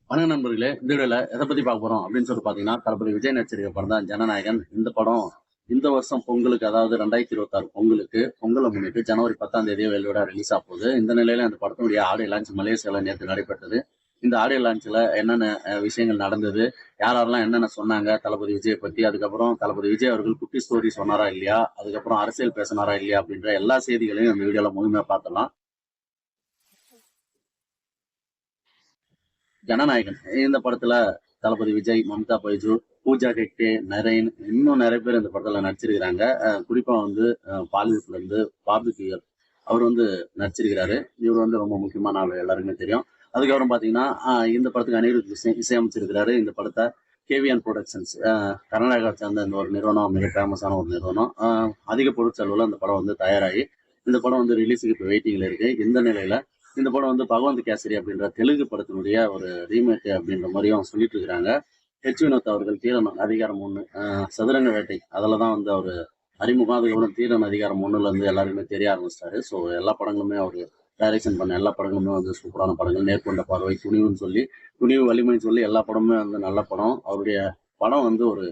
வணக்கம் நண்பர்களே. இந்த வீடியோல எத பத்தி பார்க்க போறோம் அப்படின்னு பார்த்தீங்கன்னா, தளபதி விஜய் நடிச்சிருக்க படம் தான் ஜனநாயகன். இந்த படம் இந்த வருஷம் பொங்கலுக்கு, அதாவது 2026 பொங்கலுக்கு, பொங்கலை முன்னிட்டு ஜனவரி 10ஆம் தேதியே வெளியிட ரிலீஸ் ஆகப்போகுது. இந்த நிலையில அந்த படத்தினுடைய ஆடியோ லான்ச் மலேசியால நேத்து நடைபெற்றது. இந்த ஆடியோ லான்ச்ல என்னென்ன விஷயங்கள் நடந்தது, யார் யாரெல்லாம் என்னென்ன சொன்னாங்க தளபதி விஜய் பத்தி, அதுக்கப்புறம் தளபதி விஜய் அவர்கள் குட்டி ஸ்டோரி சொன்னாரா இல்லையா, அதுக்கப்புறம் அரசியல் பேசினாரா இல்லையா அப்படின்ற எல்லா செய்திகளையும் இந்த வீடியோல முழுமையா பார்க்கலாம். ஜனநாயகன் இந்த படத்துல தளபதி விஜய், மம்தா பைஜு, பூஜா ஹெக்டே, நரேன், இன்னும் நிறைய பேர் இந்த படத்துல நடிச்சிருக்கிறாங்க. குறிப்பா வந்து பாலிவுட்ல இருந்து பாபி தியோல் அவர் வந்து நடிச்சிருக்கிறாரு. இவர் வந்து ரொம்ப முக்கியமான ஆள், எல்லாருக்குமே தெரியும். அதுக்கப்புறம் பாத்தீங்கன்னா இந்த படத்துக்கு அனிருத் இசையமைச்சிருக்கிறாரு. இந்த படத்தை கேவிஎன் ப்ரொடக்ஷன்ஸ், கர்நாடகாவை சேர்ந்த இந்த ஒரு நிறுவனம், மிக ஃபேமஸான ஒரு நிறுவனம். அதிக பொருட்செலவுல இந்த படம் வந்து தயாராகி இந்த படம் வந்து ரிலீஸுக்கு இப்போ வெயிட்டிங்ல இருக்கு. இந்த நிலையில இந்த படம் வந்து பகவந்த் கேசரி அப்படின்ற தெலுங்கு படத்தினுடைய ஒரு ரீமேக் அப்படின்ற மாதிரியும் சொல்லிட்டு இருக்கிறாங்க. வினோத் அவர்கள் தீரன் அதிகாரம் 1, சதுரங்க வேட்டை அதில் தான் வந்து அவர் அறிமுகம். அதுக்கப்புறம் தீரன் அதிகாரம் 1ல இருந்து எல்லாருக்குமே தெரிய ஆரம்பிச்சிட்டாரு. ஸோ எல்லா படங்களுமே அவர் டைரக்ஷன் பண்ண எல்லா படங்களுமே வந்து சூப்பரான படங்கள். நேர்கொண்ட பார்வை, துணிவுன்னு சொல்லி, துணிவு வலிமைன்னு சொல்லி எல்லா படமுமே வந்து நல்ல படம். அவருடைய படம் வந்து ஒரு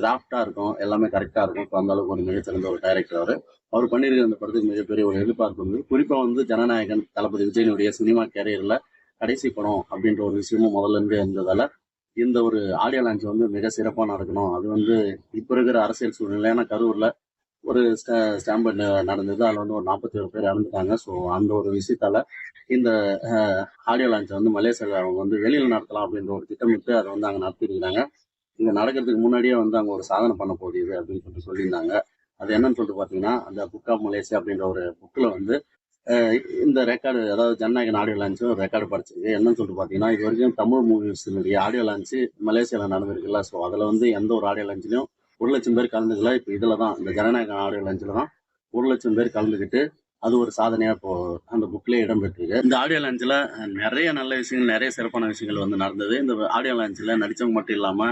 கிராஃப்டா இருக்கும், எல்லாமே கரெக்டா இருக்கும். ஸோ அந்த அளவுக்கு ஒரு மிகச்சிறந்த ஒரு டைரக்டர் அவர். அவர் பண்ணியிருக்கிற அந்த படத்துக்கு மிகப்பெரிய ஒரு எதிர்பார்ப்பு வந்து குறிப்பா வந்து ஜனநாயகன் தளபதி விஜயனுடைய சினிமா கேரியர்ல கடைசி படம் அப்படின்ற ஒரு விஷயமும் முதல்ல இருந்து இருந்ததால இந்த ஒரு ஆடியோ லான்ச் வந்து மிக சிறப்பா நடக்கணும். அது வந்து இப்ப இருக்கிற அரசியல் சூழ்நிலை, ஏன்னா கரூர்ல ஒரு ஸ்டாம்பு நடந்தது. அதுல வந்து ஒரு 47 பேர் இறந்துட்டாங்க. ஸோ அந்த ஒரு விஷயத்தால இந்த ஆடியோ லான்ச் வந்து மலேசியால அவங்க வந்து வெளியில நடத்தலாம் அப்படின்ற ஒரு திட்டமிட்டு அதை வந்து அங்க நடத்திருக்கிறாங்க. இங்க நடக்கிறதுக்கு முன்னாடியே வந்து அங்க ஒரு சாதனை பண்ண போகுது இது அப்படின்னு சொல்லியிருந்தாங்க. அது என்னன்னு சொல்லிட்டு பாத்தீங்கன்னா, அந்த புக் ஆஃப் மலேசியா அப்படின்ற ஒரு புக்ல வந்து அஹ் இந்த ரெக்கார்டு, அதாவது ஜனநாயகன் ஆடியோ லான்ச் ஒரு ரெக்கார்டு படிச்சிருக்கு. என்னன்னு சொல்லிட்டு பாத்தீங்கன்னா, இது வரைக்கும் தமிழ் மூவிஸினுடைய ஆடியோ லான்ச் மலேசியால நடந்திருக்குல்ல. ஸோ அதுல வந்து எந்த ஒரு ஆடியோ லான்ச்லயும் 1,00,000 பேர் கலந்துக்கல. இப்போ இதுல தான் இந்த ஜனநாயகன் ஆடியோ லான்ச்ல தான் 1,00,000 பேர் கலந்துக்கிட்டு அது ஒரு சாதனையா இப்போ அந்த புக்லயே இடம் பெற்றிருக்கு. இந்த ஆடியோ லான்ச்ல நிறைய நல்ல விஷயங்கள், நிறைய சிறப்பான விஷயங்கள் வந்து நடந்தது. இந்த ஆடியோ லான்ச்ல நடிச்சவங்க மட்டும் இல்லாம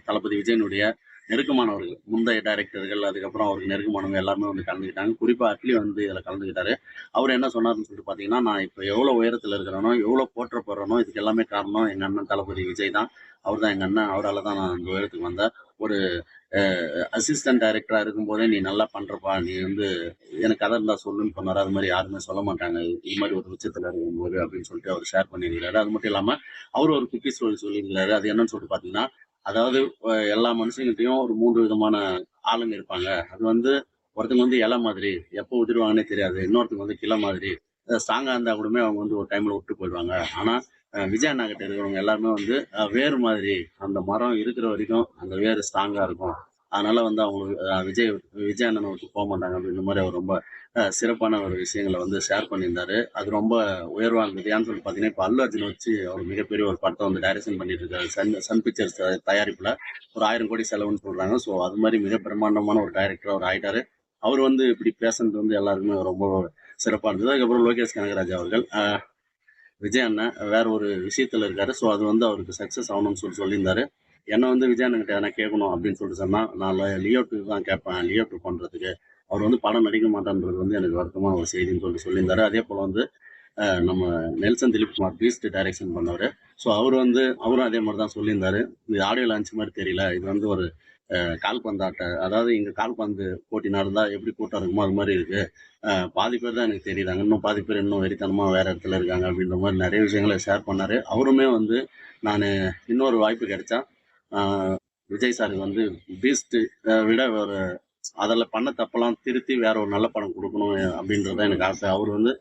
தளபதி விஜயனுடைய நெருக்கமானவர்கள், முந்தைய டைரக்டர்கள், அதுக்கப்புறம் அவருக்கு நெருக்கமானவங்க எல்லாருமே வந்து கலந்துக்கிட்டாங்க. குறிப்பா அட்லி வந்து இதுல கலந்துக்கிட்டாரு. அவர் என்ன சொன்னாருன்னு சொல்லிட்டு பாத்தீங்கன்னா, நான் இப்ப எவ்வளவு உயரத்துல இருக்கிறேனோ, எவ்வளவு போற்றப்படுறேனோ, இதுக்கு எல்லாமே காரணம் எங்க அண்ணன் தளபதி விஜய் தான். அவர் தான் எங்க அண்ணன். அவரால் தான் நான் இந்த உயரத்துக்கு வந்தேன். ஒரு அசிஸ்டன்ட் டைரக்டரா இருக்கும்போதே நீ நல்லா பண்றப்பா, நீ வந்து எனக்கு கதை இருந்தா சொல்லுன்னு சொன்னாரு. அது மாதிரி யாருமே சொல்ல மாட்டாங்க இது மாதிரி ஒரு உச்சத்துல இருக்கும்போது அப்படின்னு சொல்லிட்டு அவர் ஷேர் பண்ணியிருக்கிறாரு. அது மட்டும் இல்லாம அவர் ஒரு குட்டி ஸ்டோரி சொல்லியிருக்கிறாரு. அது என்னன்னு சொல்லிட்டு பாத்தீங்கன்னா, அதாவது எல்லா மனுஷங்கிட்டையும் ஒரு 3 விதமான ஆளுங்க இருப்பாங்க. அது வந்து ஒருத்தங்க வந்து இலை மாதிரி, எப்போ உதிருவாங்கன்னே தெரியாது. இன்னொருத்தங்க வந்து கிளை மாதிரி, ஸ்ட்ராங்கா இருந்தா கூடமே அவங்க வந்து ஒரு டைம்ல விட்டு போயிடுவாங்க. ஆனா விஜய் அண்ணா கிட்ட இருக்கிறவங்க எல்லாருமே வந்து வேர் மாதிரி, அந்த மரம் இருக்கிற வரைக்கும் அந்த வேர் ஸ்ட்ராங்கா இருக்கும். அதனால வந்து அவங்க விஜய் அண்ணனை விட்டு போக மாட்டாங்க அப்படின்ற மாதிரி அவர் ரொம்ப சிறப்பான ஒரு விஷயங்களை வந்து ஷேர் பண்ணியிருந்தாரு. அது ரொம்ப உயர்வா இருந்தது. ஏன்னு சொல்லி பாத்தீங்கன்னா, இப்ப அல்லு அர்ஜுன் வச்சு அவர் மிகப்பெரிய ஒரு படத்தை வந்து டைரக்ஷன் பண்ணிட்டு இருக்காரு. சன் சன் பிக்சர்ஸ் தயாரிப்புல ஒரு 1000 கோடி செலவுன்னு சொல்றாங்க. ஸோ அது மாதிரி மிக பிரம்மாண்டமான ஒரு டைரக்டர் அவர் ஆயிட்டாரு. அவர் வந்து இப்படி பேசுறது வந்து எல்லாருக்குமே ரொம்ப சிறப்பா இருந்தது. அதுக்கப்புறம் லோகேஷ் கனகராஜ் அவர்கள், விஜய் அண்ணன் வேற ஒரு விஷயத்துல இருக்காரு. ஸோ அது வந்து அவருக்கு சக்சஸ் ஆகணும்னு சொல்லியிருந்தாரு. என்ன வந்து விஜய் அண்ணன் கிட்ட எதனா கேட்கணும் அப்படின்னு சொல்லிட்டு சொன்னா, நான் லியோ 2 தான் கேட்பேன், லியோ 2 பண்றதுக்கு. அவர் வந்து படம் நடிக்க மாட்டேன்றது வந்து எனக்கு வருத்தமான ஒரு செய்தின்னு சொல்லியிருந்தாரு. அதே போல வந்து நம்ம நெல்சன் திலீப் குமார் பீஸ்ட் டைரக்ஷன் பண்ணவர். ஸோ அவரும் அதே மாதிரி தான் சொல்லியிருந்தாரு. இது ஆடியோ லான்ச் மாதிரி தெரியல, இது வந்து ஒரு கால்பந்தாட்ட, அதாவது இங்க கால்பந்து போட்டி நடந்தா எப்படி கூட்டம் இருக்குமோ அது மாதிரி இருக்கு. பாதி பேர் தான் எனக்கு தெரியுறாங்க, இன்னும் பாதி பேர் இன்னும் வெறித்தனமா வேற இடத்துல இருக்காங்க அப்படின்ற மாதிரி நிறைய விஷயங்களை ஷேர் பண்ணாரு. அவருமே வந்து நான் இன்னொரு வாய்ப்பு கிடைச்சா விஜய் சாருக்கு வந்து பீஸ்ட் விட ஒரு அதில் பண்ண தப்பெல்லாம் திருத்தி வேற ஒரு நல்ல படம் கொடுக்கணும் அப்படின்றத எனக்கு ஆசை. அவர் வந்து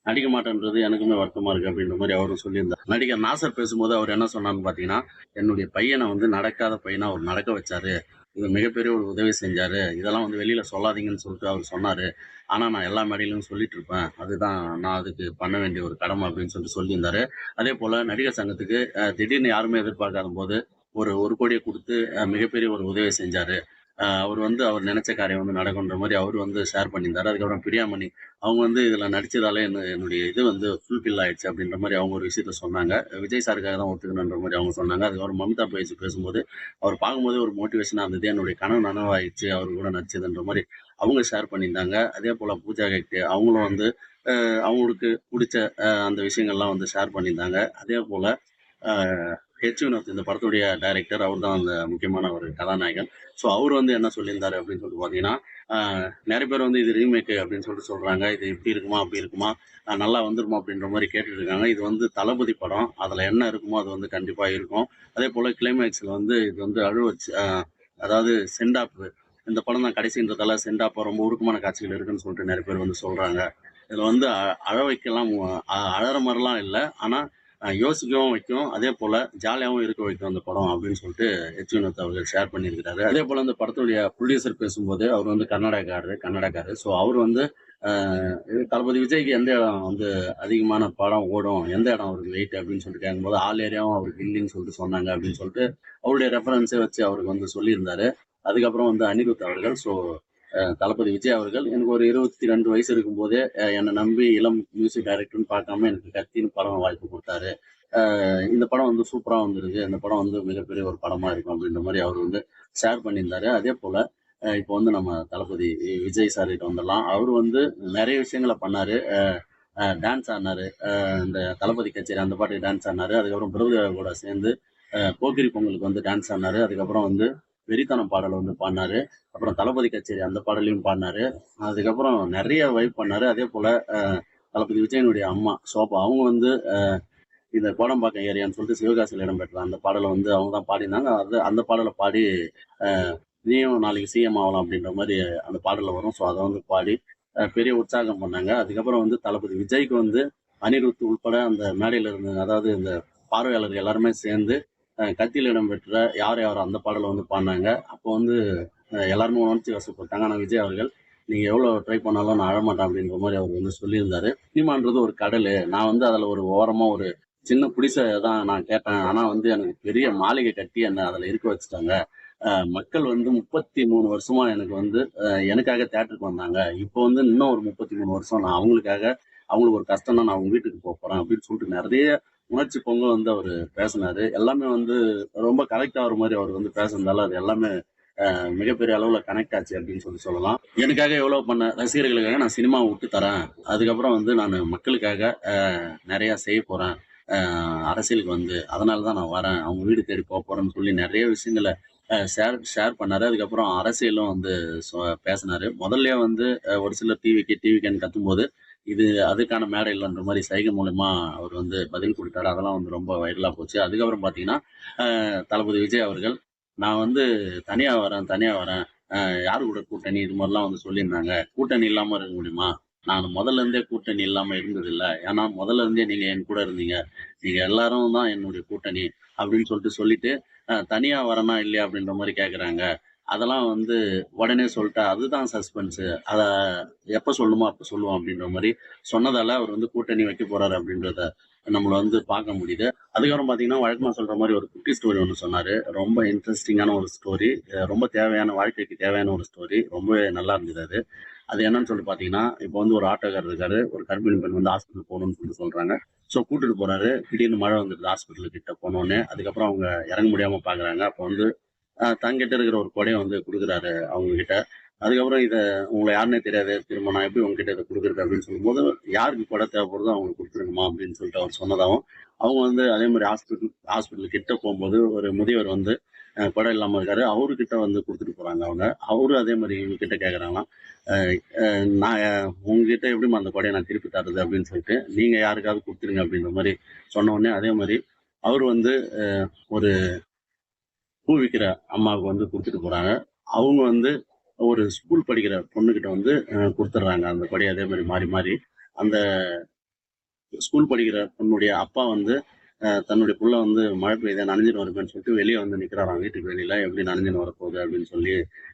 நடிக்க மாட்டேன்றது எனக்குமே வருத்தமா இருக்கு அப்படின்ற மாதிரி அவரும் சொல்லியிருந்தார். நடிகர் நாசர் பேசும்போது அவர் என்ன சொன்னார்னு பாத்தீங்கன்னா, என்னுடைய பையனை வந்து நடக்காத பையனா அவர் நடக்க வச்சாரு, இது மிகப்பெரிய ஒரு உதவி செஞ்சாரு, இதெல்லாம் வந்து வெளியில சொல்லாதீங்கன்னு சொல்லிட்டு அவர் சொன்னாரு. ஆனா நான் எல்லா மேடையிலும் சொல்லிட்டு இருப்பேன், அதுதான் நான் அதுக்கு பண்ண வேண்டிய ஒரு கடமை அப்படின்னு சொல்லியிருந்தாரு. அதே போல நடிகர் சங்கத்துக்கு திடீர்னு யாருமே எதிர்பார்க்காத போது ஒரு கோடியை கொடுத்து மிகப்பெரிய ஒரு உதவி செஞ்சாரு. அவர் வந்து அவர் நினைச்ச காரியம் வந்து நடக்குன்ற மாதிரி அவர் வந்து ஷேர் பண்ணியிருந்தாரு. அதுக்கப்புறம் பிரியாமணி அவங்க வந்து இதுல நடிச்சதால என்னுடைய இது வந்து ஃபுல்ஃபில் ஆயிடுச்சு அப்படின்ற மாதிரி அவங்க ஒரு விஷயத்த சொன்னாங்க. விஜய் சாருக்காக தான் ஒத்துக்கணுன்ற மாதிரி அவங்க சொன்னாங்க. அதுக்கப்புறம் மம்தா பேசும்போது அவர் பார்க்கும்போது ஒரு மோட்டிவேஷனா இருந்தது. என்னுடைய கனவு நனவாயிடுச்சு அவர் கூட நடிச்சதுன்ற மாதிரி அவங்க ஷேர் பண்ணியிருந்தாங்க. அதே போல பூஜா ஹெக்டே அவங்களும் வந்து அவங்களுக்கு பிடிச்ச அந்த விஷயங்கள்லாம் வந்து ஷேர் பண்ணியிருந்தாங்க. அதே போல ஹெச் வினோத் இந்த படத்துடைய டைரக்டர். அவர் தான் அந்த முக்கியமான ஒரு கதாநாயகன். ஸோ அவர் வந்து என்ன சொல்லியிருந்தாரு அப்படின்னு சொல்லிட்டு பார்த்தீங்கன்னா, நெறைய பேர் வந்து இது ரீமேக் அப்படின்னு சொல்லிட்டு சொல்றாங்க. இது இப்படி இருக்குமா? அப்படி இருக்குமா? நல்லா வந்துருமா? அப்படின்ற மாரி கேட்டுட்டு இருக்காங்க. இது வந்து தளபதி படம். அதுல என்ன இருக்குமோ அது வந்து கண்டிப்பா இருக்கும். அதேபோல கிளைமேக்ஸ்ல வந்து இது வந்து அழுவ வச்சு அதாவது சென்ட் ஆஃப் இந்த படம் தான் கடைசின்றதால சென்ட் ஆஃப் ரொம்ப உருக்கமான காட்சிகள் இருக்குன்னு சொல்லிட்டு நெறைய பேர் வந்து சொல்றாங்க. இதுல வந்து அழ வைக்கலாம் அழற மாரிலாம் இல்ல. ஆனா யோசிக்கவும் வைக்கும். அதேபோல ஜாலியாவும் இருக்க வைக்கும் அந்த படம் அப்படின்னு சொல்லிட்டு எச். வினோத் அவர்கள் ஷேர் பண்ணியிருக்கிறாரு. அதேபோல அந்த படத்துடைய புரொடியூசர் பேசும்போது அவர் வந்து கன்னடக்காரரு. ஸோ அவர் வந்து அ தளபதி விஜய்க்கு எந்த இடம் வந்து அதிகமான படம் ஓடும், எந்த இடம் அவருக்கு வெயிட் அப்படின்னு சொல்லிட்டு கேட்கும்போது, ஆல் ஏரியாவும் அவருக்கு இல்லைன்னு சொல்லிட்டு சொன்னாங்க அப்படின்னு சொல்லிட்டு அவருடைய ரெஃபரன்ஸே வச்சு அவருக்கு வந்து சொல்லியிருந்தாரு. அதுக்கப்புறம் வந்து அனிருத் அவர்கள் தளபதி விஜய் அவர்கள் எனக்கு ஒரு 22 வயசு இருக்கும்போதே என்னை நம்பி இளம் மியூசிக் டைரக்டர்னு பார்க்காம எனக்கு கத்தின்னு படம் வாய்ப்பு கொடுத்தாரு. இந்த படம் வந்து சூப்பரா வந்திருக்கு. இந்த படம் வந்து மிகப்பெரிய ஒரு படமா இருக்கும் அப்படின்ற மாரி அவர் வந்து ஷேர் பண்ணியிருந்தாரு. அதேபோல இப்போ வந்து நம்ம தளபதி விஜய் சார் கிட்ட வந்துடலாம். அவரு வந்து நெறைய விஷயங்கள பண்ணாரு. டான்ஸ் ஆடுனாரு. இந்த தளபதி கச்சேரி அந்த பாட்டுக்கு டான்ஸ் ஆடுனாரு. அதுக்கப்புறம் பிரபுதேவா கூட சேர்ந்து போக்கிரி பொங்கலுக்கு வந்து டான்ஸ் ஆடுனாரு. அதுக்கப்புறம் வந்து வெறித்தனம் பாடல் வந்து பாடுனாரு. அப்புறம் தளபதி கச்சேரி அந்த பாடலையும் பாடுனாரு. அதுக்கப்புறம் நெறைய வைப் பண்ணாரு. அதேபோல தளபதி விஜயனுடைய அம்மா சோபா அவங்க வந்து இந்த கோடம்பாக்கம் ஏரியான்னு சொல்லிட்டு சிவகாசியில இடம்பெற்ற அந்த பாடல வந்து அவங்க தான் பாடியிருந்தாங்க. அந்த பாடல பாடி அ "நீயும் நாளைக்கு சிஎம் ஆகலாம்" அப்படின்ற மாரி அந்த பாடல்ல வரும். ஸோ அத வந்து பாடி பெரிய உற்சாகம் பண்ணாங்க. அதுக்கப்புறம் வந்து தளபதி விஜய்க்கு வந்து அனிருத் உட்பட அந்த மேடையில இருந்த அதாவது இந்த பார்வையாளர்கள் எல்லாருமே சேர்ந்து கத்தியில இடம்பெற்ற "யார் யாரோ" அந்த பாடல வந்து பாடுனாங்க. அப்போ வந்து எல்லாருமே உணர்ச்சி வசப்பட்டாங்க. ஆனா விஜய் அவர்கள், "நீங்க எவ்வளோ ட்ரை பண்ணாலும் நான் அழமாட்டேன்" அப்படின்ற மாரி அவர் வந்து சொல்லியிருந்தாரு. சினிமான்றது ஒரு கடலு. நான் வந்து அதுல ஒரு ஓரமா ஒரு சின்ன குடிசை தான் நான் கேட்டேன். ஆனா வந்து எனக்கு பெரிய மாளிகை கட்டி என்ன அதுல இருக்க வச்சுட்டாங்க. மக்கள் வந்து 33 வருஷமா எனக்கு வந்து எனக்காக தியேட்டருக்கு வந்தாங்க. இப்போ வந்து இன்னும் ஒரு 33 வருஷம் நான் அவங்களுக்காக அவங்களுக்கு ஒரு கஷ்டம்னா நான் அவங்க வீட்டுக்கு போப்போறேன் அப்படின்னு சொல்லிட்டு நெறைய உணர்ச்சி பொங்க வந்து அவரு பேசினாரு. எல்லாமே வந்து ரொம்ப கனெக்ட் ஆகுற மாரி அவர் வந்து பேசுனதால அது எல்லாமே மிகப்பெரிய அளவுல கனெக்ட் ஆச்சு அப்படின்னு சொல்லலாம். எனக்காக எவ்வளவு பண்ண ரசிகர்களுக்காக நான் சினிமாவ விட்டு தரேன். அதுக்கப்புறம் வந்து நானு மக்களுக்காக நெறைய செய்ய போறேன். அரசியலுக்கு வந்து அதனால தான் நான் வரேன். அவங்க வீடு தேடி போறேன்னு சொல்லி நெறைய விஷயங்கள ஷேர் ஷேர் பண்ணாரு. அதுக்கப்புறம் அரசியலும் வந்து சொ பேசினாரு. முதல்லயே வந்து ஒரு சிலர் டிவிகேன்னு கத்தும்போது, இது அதுக்கான மேடை இல்லன்ற மாரி சைகை மூலியமா அவர் வந்து பதில் குடுத்தாரு. அதெல்லாம் வந்து ரொம்ப வைரலா போச்சு. அதுக்கப்புறம் பார்த்தீங்கன்னா, தளபதி விஜய் அவர்கள், "நான் வந்து தனியா வரேன். யாரு கூட கூட்டணி?" இது மாரிலாம் வந்து சொல்லியிருந்தாங்க. கூட்டணி இல்லாம இருக்க முடியுமா? நான் முதல்ல இருந்தே கூட்டணி இல்லாம இருந்ததில்ல. ஏன்னா முதல்ல இருந்தே நீங்க என் கூட இருந்தீங்க. நீங்க எல்லாரும் தான் என்னுடைய கூட்டணி அப்படின்னு சொல்லிட்டு, தனியா வரேனா இல்லையா அப்படின்ற மாரி கேட்கறாங்க. அதெல்லாம் வந்து உடனே சொல்ட்டா அதுதான் சஸ்பென்ஸு. அத எப்ப சொல்லணுமோ அப்ப சொல்லுவோம் அப்படின்ற மாரி சொன்னதால அவர் வந்து கூட்டணி வைக்க போறாரு அப்படின்றத நம்மள வந்து பார்க்க முடியுது. அதுக்கப்புறம் பார்த்தீங்கன்னா, வழக்கமா சொல்ற மாரி ஒரு குட்டி ஸ்டோரி ஒண்ணு சொன்னாரு. ரொம்ப இன்ட்ரஸ்டிங்கான ஒரு ஸ்டோரி. ரொம்ப தேவையான வாழ்க்கைக்கு தேவையான ஒரு ஸ்டோரி. ரொம்பவே நல்லா இருந்தது அது. அது என்னன்னு சொல்லிட்டு பார்த்தீங்கன்னா, இப்போ வந்து ஒரு ஆட்டோக்காரர் இருக்காரு. ஒரு கர்ப்பிணி பெண் வந்து ஹாஸ்பிட்டல் போணும்னு சொல்றாங்க. ஸோ கூட்டிட்டு போறாரு. திடீர்னு மழை வந்துருது ஹாஸ்பிட்டல் கிட்ட போனோனே. அதுக்கப்புறம் அவங்க இறங்க முடியாம பார்க்குறாங்க. அப்போ வந்து தன்கிட்ட இருக்கிற ஒரு கொடைய வந்து குடுக்குறாரு அவங்க கிட்ட. அதுக்கப்புறம் உங்கள யாருன்னே தெரியாது. திரும்ப நான் எப்படி உங்ககிட்ட இத குடுக்குறது அப்படின்னு சொல்லும்போது, யாருக்கு கொடை தேவைப்படுதோ அவங்களுக்கு குடுத்துருங்கம்மா அப்படின்னு சொல்லிட்டு அவர் சொன்னதாவும், அவங்க வந்து அதே மாரி ஹாஸ்பிட்டல் கிட்ட போம்போது ஒரு முதியவர் வந்து கொடை இல்லாம இருக்காரு. அவருகிட்ட வந்து குடுத்துட்டு போறாங்க அவங்க. அவரும் அதே மாரி இவங்க கிட்ட கேட்கறாங்களாம். அ அ நான் உங்ககிட்ட எப்படிம்மா அந்த கொடைய நான் திருப்பி தர்றது அப்படின்னு சொல்லிட்டு, நீங்க யாருக்காவது குடுத்துருங்க அப்படின்ற மாரி சொன்ன உடனே அதே மாரி அவரு வந்து ஒரு பூ விக்கிற அம்மாவுக்கு வந்து குடுத்துட்டு போறாங்க. அவங்க வந்து ஒரு ஸ்கூல் படிக்கிற பொண்ணுகிட்ட வந்து குடுத்துடுறாங்க அந்த கொடைய அதே மாரி மாறி, மாறி. அந்த ஸ்கூல் படிக்கிற பொண்ணுடைய அப்பா வந்து தன்னுடைய புள்ள வந்து மழை பெய்யுதே நனைஞ்சுட்டு வருமேன்னு சொல்லிட்டு வெளிய வந்து நிக்கிறாராம் வீட்டுக்கு வெளியில. எப்படி நனைஞ்சுன்னு வரப்போகுது அப்படின்னு சொல்லி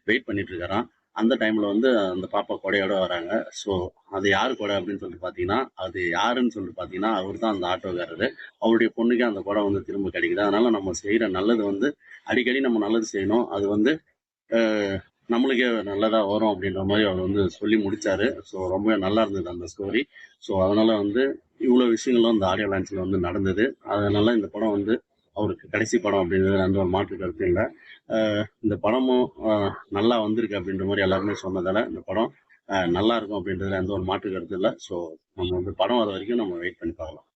வெயிட் பண்ணிட்டு இருக்காராம். அந்த டைம்ல வந்து அந்த பாப்பா கொடையோட வராங்க. ஸோ அது யாரு கொடை அப்படின்னு சொல்லிட்டு பார்த்தீங்கன்னா, அது யாருன்னு சொல்லிட்டு பார்த்தீங்கன்னா, அவரு தான் அந்த ஆட்டோக்காரரு. அவருடைய பொண்ணுக்கு அந்த கொடை வந்து திரும்ப கிடைக்குது. அதனால நம்ம செய்ற நல்லது வந்து அடிக்கடி நம்ம நல்லது செய்யணும். அது வந்து அ நம்மளுக்கே நல்லதா வரும் அப்படின்ற மாரி அவர் வந்து சொல்லி முடிச்சாரு. ஸோ ரொம்பவே நல்லா இருந்தது அந்த ஸ்டோரி. ஸோ அதனால வந்து இவ்வளோ விஷயங்களும் அந்த ஆடியோ லான்ச்ல வந்து நடந்தது. அதனால இந்த படம் வந்து அவருக்கு கடைசி படம் அப்படின்றதுல எந்த ஒரு மாற்று கருத்தும் இல்ல. அ இந்த படமும் நல்லா வந்திருக்கு அப்படின்ற மாரி எல்லாருமே சொன்னதால, இந்த படம் நல்லா இருக்கும் அப்படின்றதுல எந்த ஒரு மாற்று கருத்தும் இல்ல. ஸோ நம்ம வந்து படம் வர வரைக்கும் நம்ம வெயிட் பண்ணி பார்க்கலாம்.